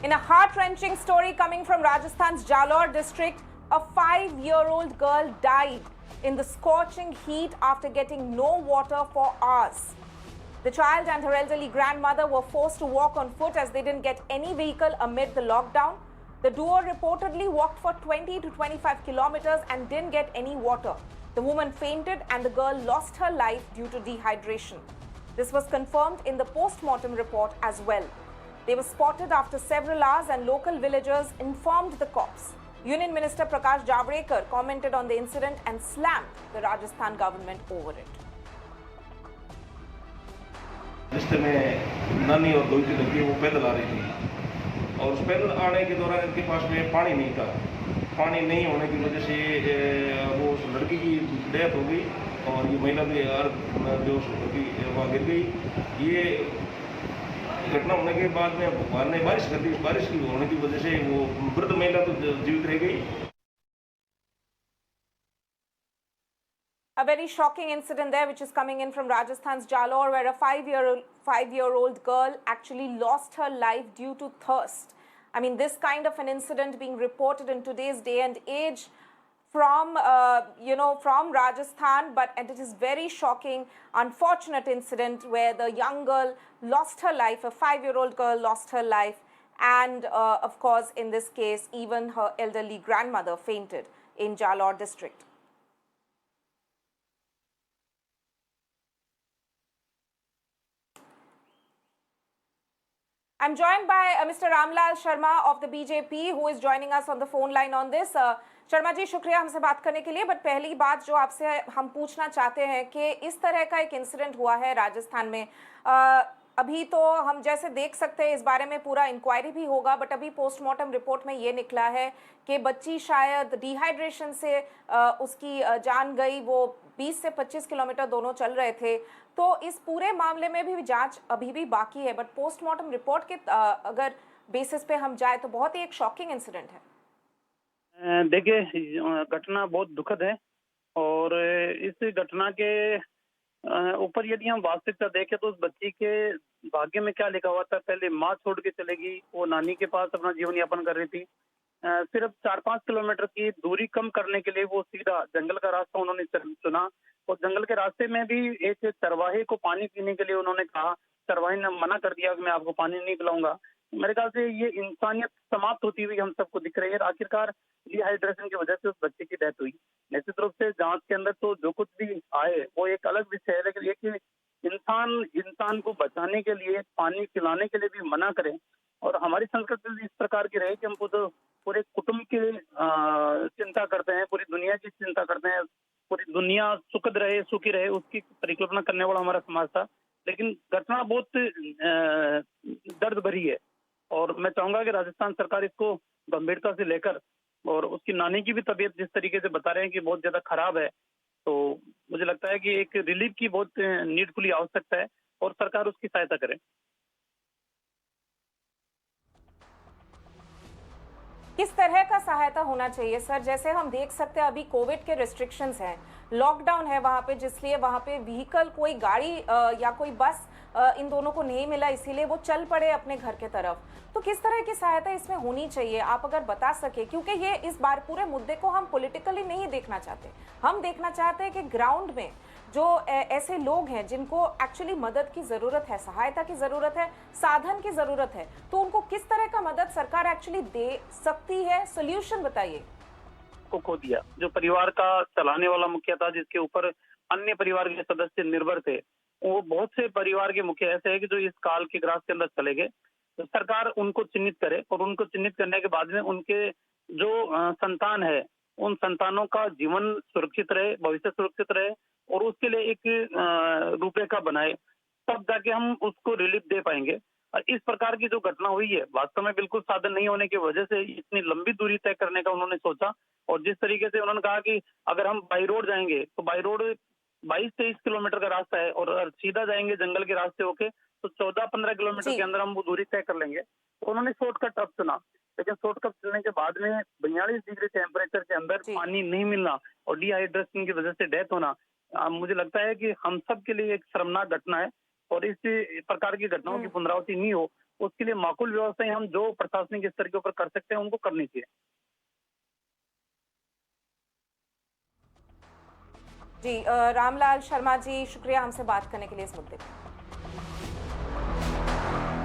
In a heart-wrenching story coming from Rajasthan's Jalore district, a 5-year-old girl died in the scorching heat after getting no water for hours. The child and her elderly grandmother were forced to walk on foot as they didn't get any vehicle amid the lockdown. The duo reportedly walked for 20 to 25 kilometers and didn't get any water. The woman fainted and the girl lost her life due to dehydration. This was confirmed in the post-mortem report as well. They were spotted after several hours and local villagers informed the cops. Union Minister Prakash Javadekar commented on the incident and slammed the Rajasthan government over it. रिश्ते में नानी और दोई की लड़की वो पैदल आ रही थी और उस पैदल आने के दौरान इनके पास में पानी नहीं था। पानी नहीं होने की वजह से वो उस लड़की की डेथ हो गई और ये महिला भी जो वहाँ गिर गई। ये घटना होने के बाद में भगवान ने बारिश कर दी। बारिश की होने की वजह से वो वृद्ध महिला तो जीवित रह गई। A very shocking incident there, which is coming in from Rajasthan's Jalore, where a 5-year-old girl actually lost her life due to thirst. I mean, this kind of an incident being reported in today's day and age from, from Rajasthan, but it is very shocking, unfortunate incident where the young girl lost her life, a 5-year-old girl lost her life, and of course, in this case, even her elderly grandmother fainted in Jalore district. I'm joined by Mr. Ramlal Sharma of the BJP, who is joining us on the phone line on this. Sharma ji, शुक्रिया हमसे बात करने के लिए। But पहली बात जो आपसे हम पूछना चाहते हैं कि इस तरह का एक इंसिडेंट हुआ है राजस्थान में। अभी तो हम जैसे देख सकते हैं इस बारे में पूरा इंक्वायरी भी होगा, बट अभी पोस्टमार्टम रिपोर्ट में ये निकला है कि बच्ची शायद डिहाइड्रेशन से उसकी जान गई। वो 20 से 25 किलोमीटर दोनों चल रहे थे। तो इस पूरे मामले में भी जांच अभी भी बाकी है, बट पोस्टमार्टम रिपोर्ट के अगर बेसिस पे हम जाए तो बहुत ही एक शॉकिंग इंसिडेंट है। देखिए, घटना बहुत दुखद है और इस घटना के ऊपर यदि हम वास्तविकता देखें तो उस बच्ची के भाग्य में क्या लिखा हुआ था। पहले माँ छोड़ के चलेगी, वो नानी के पास अपना जीवन यापन कर रही थी। सिर्फ 4-5 किलोमीटर की दूरी कम करने के लिए वो सीधा जंगल का रास्ता उन्होंने चुना और जंगल के रास्ते में भी एक चरवाहे को पानी पीने के लिए उन्होंने कहा। चरवाहे ने मना कर दिया कि मैं आपको पानी नहीं पिलाऊंगा। मेरे ख्याल से ये इंसानियत समाप्त होती हुई हम सबको दिख रही है। आखिरकार डिहाइड्रेशन की वजह से उस बच्चे की डेथ हुई। निश्चित रूप से जांच के अंदर तो जो कुछ भी आए वो एक अलग विषय है, लेकिन ये कि इंसान को बचाने के लिए, पानी पिलाने के लिए भी मना करें और हमारी संस्कृति इस प्रकार की रहे कि हम तो पूरे कुटुंब की चिंता करते हैं, पूरी दुनिया की चिंता करते हैं, पूरी दुनिया सुखद रहे, सुखी रहे, उसकी परिकल्पना करने वाला हमारा समाज था। लेकिन घटना बहुत दर्द भरी है और मैं चाहूंगा कि राजस्थान सरकार इसको गंभीरता से लेकर, और उसकी नानी की भी तबीयत जिस तरीके से बता रहे हैं कि बहुत ज्यादा खराब है, तो मुझे लगता है कि एक रिलीफ की बहुत नीडफुली आवश्यकता है और सरकार उसकी सहायता करे। किस तरह का सहायता होना चाहिए सर? जैसे हम देख सकते हैं अभी कोविड के रिस्ट्रिक्शंस हैं, लॉकडाउन है वहाँ पे, जिसलिए वहाँ पे व्हीकल, कोई गाड़ी या कोई बस इन दोनों को नहीं मिला, इसीलिए वो चल पड़े अपने घर के तरफ। तो किस तरह की सहायता इसमें होनी चाहिए, आप अगर बता सके? क्योंकि ये इस बार पूरे मुद्दे को हम पॉलिटिकली नहीं देखना चाहते, हम देखना चाहते हैं कि ग्राउंड में जो ऐसे लोग हैं जिनको एक्चुअली मदद की जरूरत है, सहायता की जरूरत है, साधन की जरूरत है, तो उनको किस तरह का मदद सरकार एक्चुअली दे सकती है? सोल्यूशन बताइए। को खो दिया, जो परिवार का चलाने वाला मुखिया था, जिसके ऊपर अन्य परिवार के सदस्य निर्भर थे, वो बहुत से परिवार के मुखिया ऐसे हैं कि जो इस काल के ग्रास के अंदर चले गए। तो सरकार उनको चिन्हित करे और उनको चिन्हित करने के बाद में उनके जो संतान है, उन संतानों का जीवन सुरक्षित रहे, भविष्य सुरक्षित रहे और उसके लिए एक रूपरेखा बनाए, तब जाके हम उसको रिलीफ दे पाएंगे। और इस प्रकार की जो घटना हुई है, वास्तव में बिल्कुल साधन नहीं होने की वजह से इतनी लंबी दूरी तय करने का उन्होंने सोचा। और जिस तरीके से उन्होंने कहा कि अगर हम बाई रोड जाएंगे तो बाई रोड 22-23 किलोमीटर का रास्ता है और सीधा जाएंगे जंगल के रास्ते होके तो 14-15 किलोमीटर के अंदर हम वो दूरी तय कर लेंगे। तो उन्होंने शॉर्टकट अब चुना, लेकिन शॉर्टकट चुनने के बाद में 42 डिग्री टेम्परेचर के अंदर पानी नहीं मिलना और डिहाइड्रेशन की वजह से डेथ होना, मुझे लगता है कि हम सब के लिए एक शर्मनाक घटना है और इस प्रकार की घटनाओं की पुनरावृत्ति नहीं हो उसके लिए माकूल व्यवस्थाएं हम जो प्रशासनिक स्तर के ऊपर कर सकते हैं उनको करनी चाहिए। जी रामलाल शर्मा जी, शुक्रिया हमसे बात करने के लिए इस मुद्दे पर।